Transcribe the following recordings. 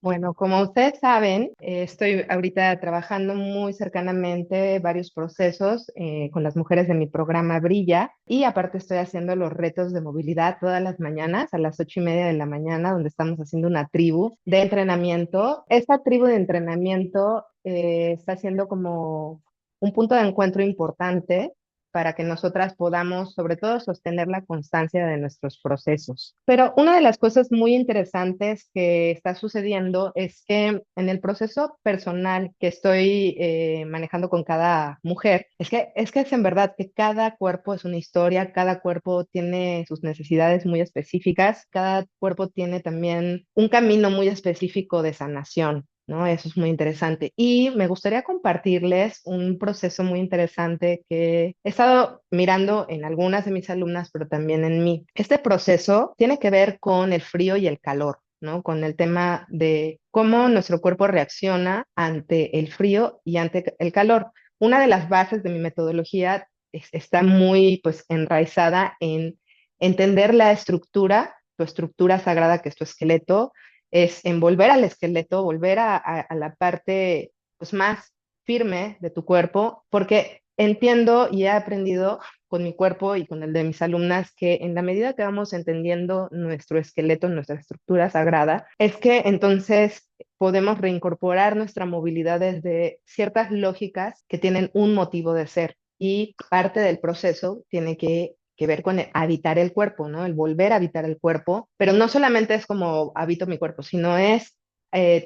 Bueno, como ustedes saben, estoy ahorita trabajando muy cercanamente varios procesos con las mujeres de mi programa Brilla y aparte estoy haciendo los retos de movilidad todas las mañanas a las 8:30 de la mañana, donde estamos haciendo una tribu de entrenamiento. Esta tribu de entrenamiento está siendo como un punto de encuentro importante para que nosotras podamos, sobre todo, sostener la constancia de nuestros procesos. Pero una de las cosas muy interesantes que está sucediendo es que en el proceso personal que estoy manejando con cada mujer, es en verdad que cada cuerpo es una historia, cada cuerpo tiene sus necesidades muy específicas, cada cuerpo tiene también un camino muy específico de sanación. ¿No? Eso es muy interesante. Y me gustaría compartirles un proceso muy interesante que he estado mirando en algunas de mis alumnas, pero también en mí. Este proceso tiene que ver con el frío y el calor, ¿no? Con el tema de cómo nuestro cuerpo reacciona ante el frío y ante el calor. Una de las bases de mi metodología está muy, pues, enraizada en entender la estructura, tu estructura sagrada que es tu esqueleto, es en volver al esqueleto, volver a la parte pues, más firme de tu cuerpo, porque entiendo y he aprendido con mi cuerpo y con el de mis alumnas que en la medida que vamos entendiendo nuestro esqueleto, nuestra estructura sagrada, es que entonces podemos reincorporar nuestra movilidad desde ciertas lógicas que tienen un motivo de ser. Y parte del proceso tiene que ver con habitar el cuerpo, ¿no? El volver a habitar el cuerpo, pero no solamente es como habito mi cuerpo, sino es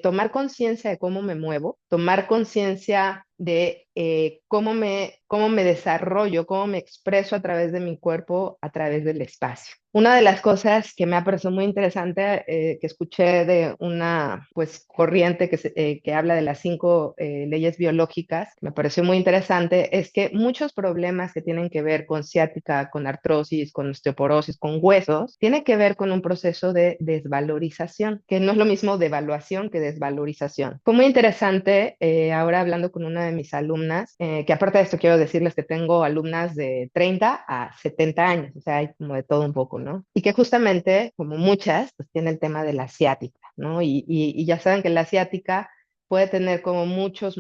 tomar conciencia de cómo me muevo, tomar conciencia de cómo me desarrollo, cómo me expreso a través de mi cuerpo, a través del espacio. Una de las cosas que me ha parecido muy interesante, que escuché de una pues, corriente que habla de las 5 leyes biológicas, me pareció muy interesante, es que muchos problemas que tienen que ver con ciática, con artrosis, con osteoporosis, con huesos, tiene que ver con un proceso de desvalorización, que no es lo mismo devaluación que desvalorización. Fue muy interesante, ahora hablando con una de mis alumnas, que aparte de esto quiero decirles que tengo alumnas de 30 a 70 años, o sea, hay como de todo un poco, ¿no? Y que justamente, como muchas, pues tiene el tema de la ciática, ¿no? Y ya saben que la ciática puede tener como muchos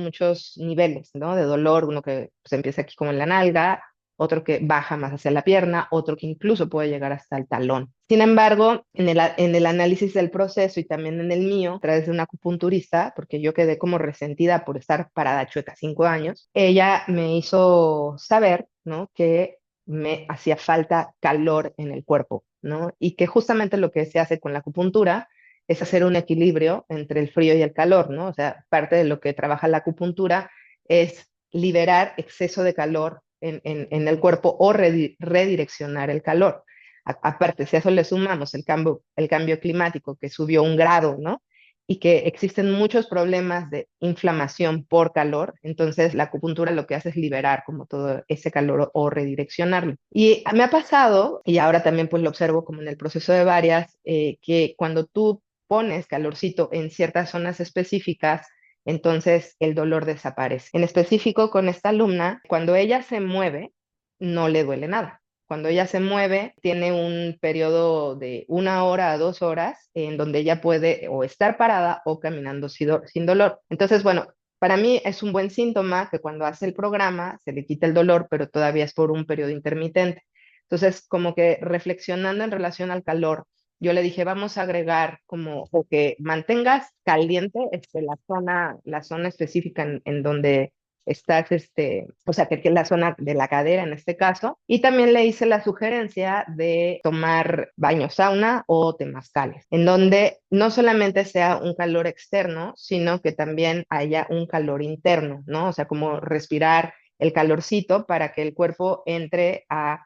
niveles, ¿no? De dolor, uno que pues, empieza aquí como en la nalga, otro que baja más hacia la pierna, otro que incluso puede llegar hasta el talón. Sin embargo, en el análisis del proceso y también en el mío, a través de una acupunturista, porque yo quedé como resentida por estar parada chueca 5 años, ella me hizo saber, ¿no? Que me hacía falta calor en el cuerpo, ¿no? Y que justamente lo que se hace con la acupuntura es hacer un equilibrio entre el frío y el calor, ¿no? O sea, parte de lo que trabaja la acupuntura es liberar exceso de calor en el cuerpo o redireccionar el calor. Aparte, si a eso le sumamos el cambio climático que subió 1 grado, ¿no? Y que existen muchos problemas de inflamación por calor, entonces la acupuntura lo que hace es liberar como todo ese calor o redireccionarlo. Y me ha pasado, y ahora también pues lo observo como en el proceso de varias, que cuando tú pones calorcito en ciertas zonas específicas, entonces el dolor desaparece. En específico con esta alumna, cuando ella se mueve, no le duele nada. Cuando ella se mueve, tiene un periodo de 1 hora a 2 horas en donde ella puede o estar parada o caminando sin dolor. Entonces, bueno, para mí es un buen síntoma que cuando hace el programa se le quita el dolor, pero todavía es por un periodo intermitente. Entonces, como que reflexionando en relación al calor, yo le dije, vamos a agregar como, o que mantengas caliente la zona específica en donde estás, o sea, que es la zona de la cadera en este caso. Y también le hice la sugerencia de tomar baño sauna o temazcales, en donde no solamente sea un calor externo, sino que también haya un calor interno, ¿no? O sea, como respirar el calorcito para que el cuerpo entre a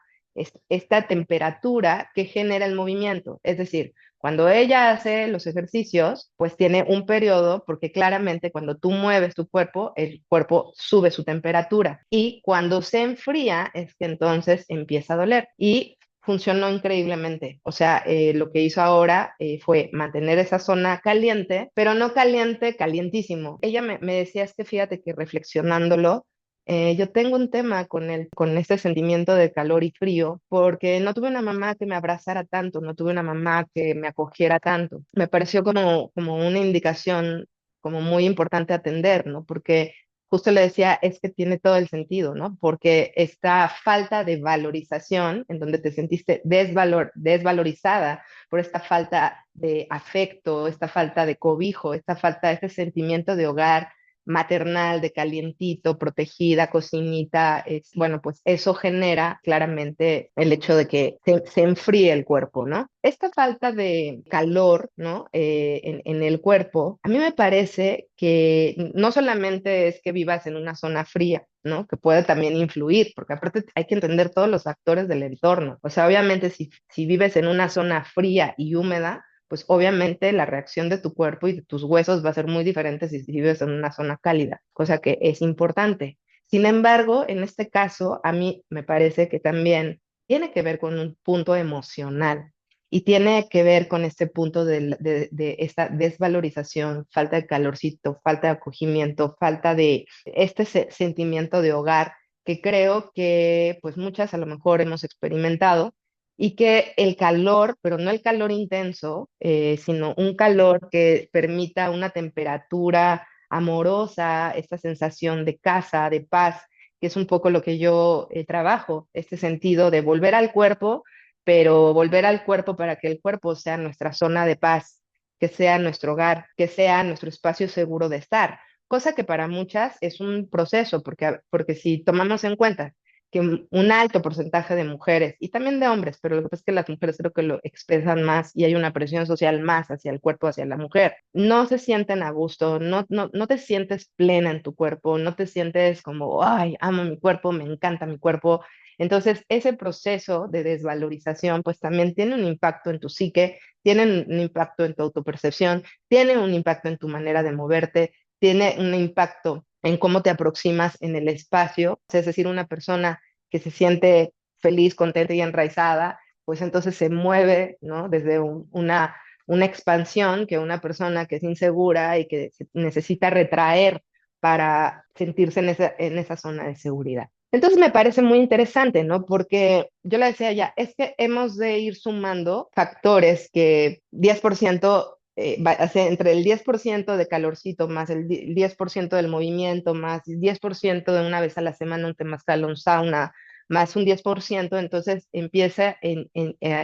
esta temperatura que genera el movimiento. Es decir, cuando ella hace los ejercicios, pues tiene un periodo, porque claramente cuando tú mueves tu cuerpo, el cuerpo sube su temperatura. Y cuando se enfría es que entonces empieza a doler. Y funcionó increíblemente. O sea, lo que hizo ahora fue mantener esa zona caliente, pero no caliente, calientísimo. Ella me decía, es que fíjate que reflexionándolo, Yo tengo un tema con este sentimiento de calor y frío, porque no tuve una mamá que me abrazara tanto, no tuve una mamá que me acogiera tanto. Me pareció como una indicación como muy importante atender, ¿no? Porque justo le decía, es que tiene todo el sentido, ¿no? Porque esta falta de valorización, en donde te sentiste desvalorizada por esta falta de afecto, esta falta de cobijo, esta falta de ese sentimiento de hogar maternal, de calientito, protegida, cocinita, bueno, pues eso genera claramente el hecho de que se enfríe el cuerpo, ¿no? Esta falta de calor, ¿no? En el cuerpo, a mí me parece que no solamente es que vivas en una zona fría, ¿no? Que puede también influir, porque aparte hay que entender todos los factores del entorno. O sea, obviamente si vives en una zona fría y húmeda, pues obviamente la reacción de tu cuerpo y de tus huesos va a ser muy diferente si vives en una zona cálida, cosa que es importante. Sin embargo, en este caso, a mí me parece que también tiene que ver con un punto emocional y tiene que ver con este punto de esta desvalorización, falta de calorcito, falta de acogimiento, falta de este sentimiento de hogar que creo que pues muchas a lo mejor hemos experimentado y que el calor, pero no el calor intenso, sino un calor que permita una temperatura amorosa, esta sensación de casa, de paz, que es un poco lo que yo trabajo, este sentido de volver al cuerpo, pero volver al cuerpo para que el cuerpo sea nuestra zona de paz, que sea nuestro hogar, que sea nuestro espacio seguro de estar, cosa que para muchas es un proceso, porque si tomamos en cuenta que un alto porcentaje de mujeres y también de hombres, pero lo que pasa es que las mujeres creo que lo expresan más y hay una presión social más hacia el cuerpo, hacia la mujer. No se sienten a gusto, no te sientes plena en tu cuerpo, no te sientes como, ay, amo mi cuerpo, me encanta mi cuerpo. Entonces, ese proceso de desvalorización, pues también tiene un impacto en tu psique, tiene un impacto en tu autopercepción, tiene un impacto en tu manera de moverte, tiene un impacto en cómo te aproximas en el espacio, es decir, una persona que se siente feliz, contenta y enraizada, pues entonces se mueve, ¿no? Desde una expansión que una persona que es insegura y que necesita retraer para sentirse en esa zona de seguridad. Entonces me parece muy interesante, ¿no? Porque yo le decía ya, es que hemos de ir sumando factores que 10% o sea, entre el 10% de calorcito más el 10% del movimiento, más el 10% de una vez a la semana un temazcal, un sauna, más un 10%, entonces empieza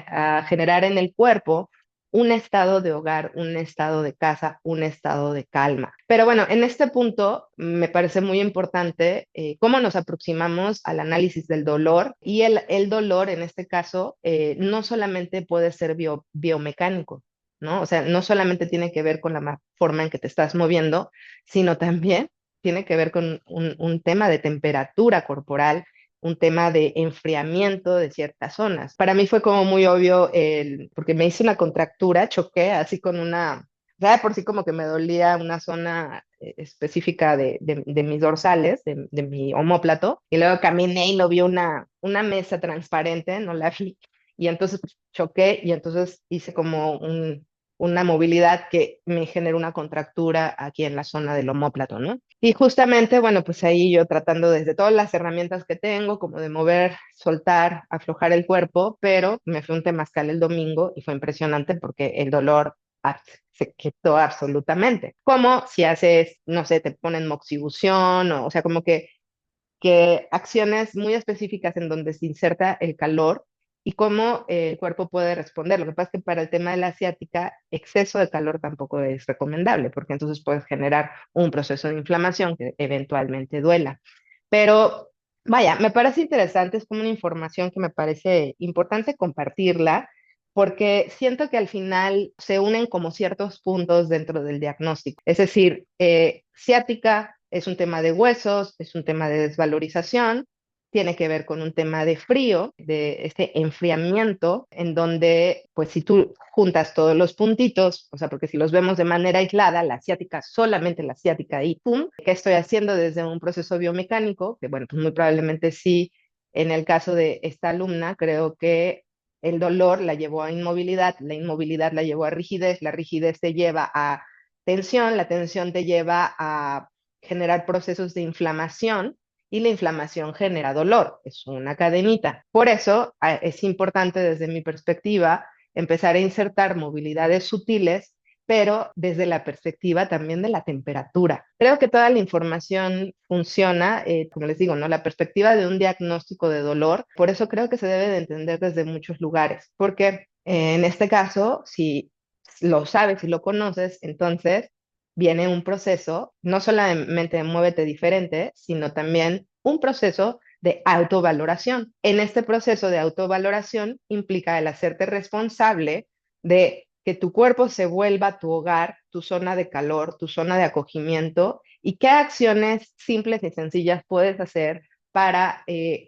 a generar en el cuerpo un estado de hogar, un estado de casa, un estado de calma. Pero bueno, en este punto me parece muy importante cómo nos aproximamos al análisis del dolor y el dolor en este caso no solamente puede ser biomecánico, ¿no? O sea, no solamente tiene que ver con la forma en que te estás moviendo, sino también tiene que ver con un tema de temperatura corporal, un tema de enfriamiento de ciertas zonas. Para mí fue como muy obvio, porque me hice una contractura, choqué así con ya de por sí como que me dolía una zona específica de mis dorsales, de mi omóplato, y luego caminé y lo vi una mesa transparente, no la vi, y entonces pues, choqué y entonces hice como una movilidad que me generó una contractura aquí en la zona del omóplato, ¿no? Y justamente, bueno, pues ahí yo tratando desde todas las herramientas que tengo, como de mover, soltar, aflojar el cuerpo, pero me fui a un temazcal el domingo y fue impresionante porque el dolor se quitó absolutamente. Como si haces, no sé, te ponen moxibustión, o sea, como que acciones muy específicas en donde se inserta el calor y cómo el cuerpo puede responder. Lo que pasa es que para el tema de la asiática, exceso de calor tampoco es recomendable, porque entonces puedes generar un proceso de inflamación que eventualmente duela. Pero vaya, me parece interesante, es como una información que me parece importante compartirla, porque siento que al final se unen como ciertos puntos dentro del diagnóstico. Es decir, ciática es un tema de huesos, es un tema de desvalorización, tiene que ver con un tema de frío, de este enfriamiento, en donde, pues si tú juntas todos los puntitos, o sea, porque si los vemos de manera aislada, la ciática, solamente la ciática y pum, ¿qué estoy haciendo desde un proceso biomecánico? Que bueno, pues muy probablemente sí, en el caso de esta alumna, creo que el dolor la llevó a inmovilidad, la inmovilidad la llevó a rigidez, la rigidez te lleva a tensión, la tensión te lleva a generar procesos de inflamación y la inflamación genera dolor, es una cadenita. Por eso es importante desde mi perspectiva empezar a insertar movilidades sutiles, pero desde la perspectiva también de la temperatura. Creo que toda la información funciona, como les digo, ¿no? La perspectiva de un diagnóstico de dolor, por eso creo que se debe de entender desde muchos lugares, porque en este caso, si lo sabes y lo conoces, entonces viene un proceso, no solamente de muévete diferente, sino también un proceso de autovaloración. En este proceso de autovaloración implica el hacerte responsable de que tu cuerpo se vuelva tu hogar, tu zona de calor, tu zona de acogimiento y qué acciones simples y sencillas puedes hacer para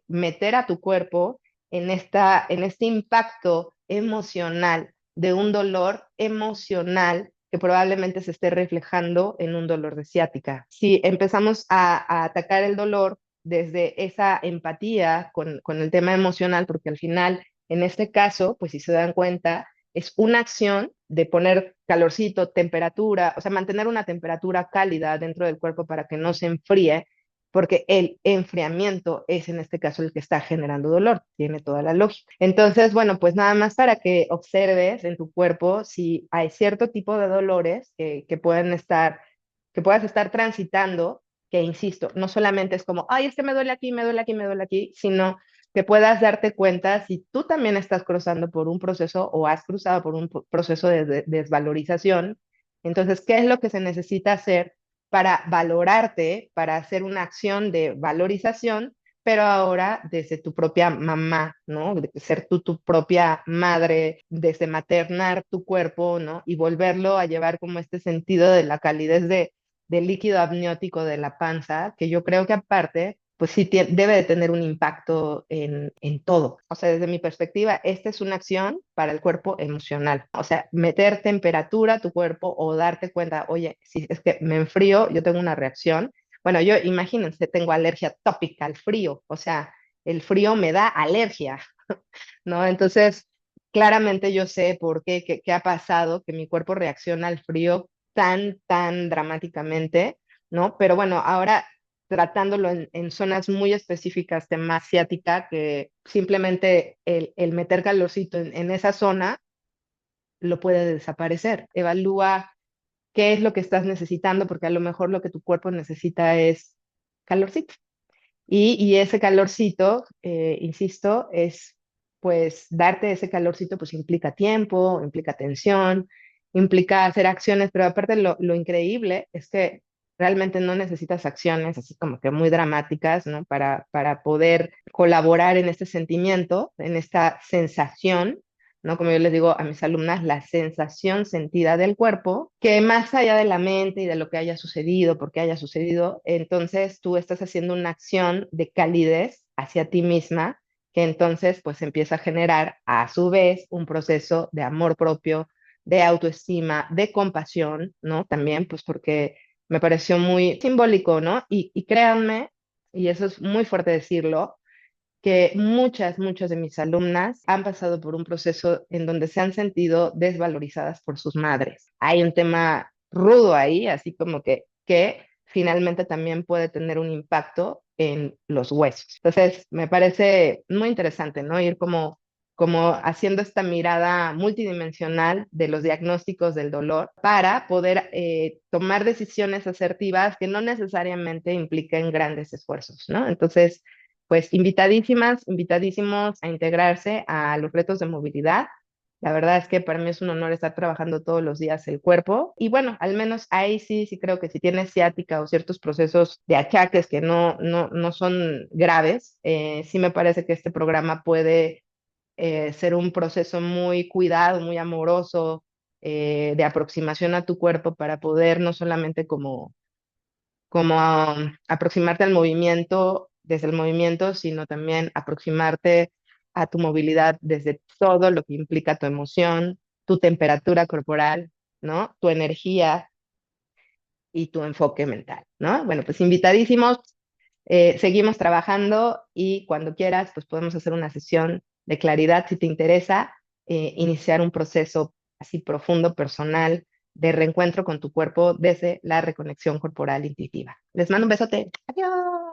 meter a tu cuerpo en este impacto emocional de un dolor emocional que probablemente se esté reflejando en un dolor de ciática. Si empezamos a atacar el dolor desde esa empatía con el tema emocional, porque al final, en este caso, pues si se dan cuenta, es una acción de poner calorcito, temperatura, o sea, mantener una temperatura cálida dentro del cuerpo para que no se enfríe, porque el enfriamiento es en este caso el que está generando dolor, tiene toda la lógica. Entonces, bueno, pues nada más para que observes en tu cuerpo si hay cierto tipo de dolores que pueden estar, que puedas estar transitando, que insisto, no solamente es como, ay, es que me duele aquí, me duele aquí, me duele aquí, sino que puedas darte cuenta si tú también estás cruzando por un proceso o has cruzado por un proceso de desvalorización. Entonces, ¿qué es lo que se necesita hacer para valorarte, para hacer una acción de valorización, pero ahora desde tu propia mamá, ¿no? De ser tú tu propia madre, desde maternar tu cuerpo, ¿no? Y volverlo a llevar como este sentido de la calidez del líquido amniótico de la panza, que yo creo que aparte pues sí debe de tener un impacto en todo. O sea, desde mi perspectiva, esta es una acción para el cuerpo emocional. O sea, meter temperatura a tu cuerpo o darte cuenta, oye, si es que me enfrío, yo tengo una reacción. Bueno, yo imagínense, tengo alergia tópica al frío, o sea, el frío me da alergia, ¿no? Entonces, claramente yo sé por qué, qué ha pasado, que mi cuerpo reacciona al frío tan dramáticamente, ¿no? Pero bueno, ahora tratándolo en zonas muy específicas, tema asiática, que simplemente el meter calorcito en esa zona lo puede desaparecer. Evalúa qué es lo que estás necesitando, porque a lo mejor lo que tu cuerpo necesita es calorcito. Y ese calorcito, insisto, es pues darte ese calorcito, pues implica tiempo, implica atención, implica hacer acciones, pero aparte lo increíble es que realmente no necesitas acciones así como que muy dramáticas, ¿no? Para poder colaborar en este sentimiento, en esta sensación, ¿no? Como yo les digo a mis alumnas, la sensación sentida del cuerpo, que más allá de la mente y de lo que haya sucedido, porque haya sucedido, entonces tú estás haciendo una acción de calidez hacia ti misma, que entonces pues empieza a generar a su vez un proceso de amor propio, de autoestima, de compasión, ¿no? También pues porque me pareció muy simbólico, ¿no? Y créanme, y eso es muy fuerte decirlo, que muchas de mis alumnas han pasado por un proceso en donde se han sentido desvalorizadas por sus madres. Hay un tema rudo ahí, así como que finalmente también puede tener un impacto en los huesos. Entonces, me parece muy interesante, ¿no? Ir como haciendo esta mirada multidimensional de los diagnósticos del dolor para poder tomar decisiones asertivas que no necesariamente impliquen grandes esfuerzos, ¿no? Entonces, pues invitadísimas, invitadísimos a integrarse a los retos de movilidad. La verdad es que para mí es un honor estar trabajando todos los días el cuerpo. Y bueno, al menos ahí sí creo que si tienes ciática o ciertos procesos de achaques que no son graves, sí me parece que este programa puede ser un proceso muy cuidado, muy amoroso, de aproximación a tu cuerpo para poder no solamente como aproximarte al movimiento desde el movimiento, sino también aproximarte a tu movilidad desde todo lo que implica tu emoción, tu temperatura corporal, ¿no? Tu energía y tu enfoque mental, ¿no? Bueno, pues invitadísimos, seguimos trabajando y cuando quieras, pues podemos hacer una sesión de claridad si te interesa, iniciar un proceso así profundo, personal, de reencuentro con tu cuerpo desde la reconexión corporal intuitiva. Les mando un besote. Adiós.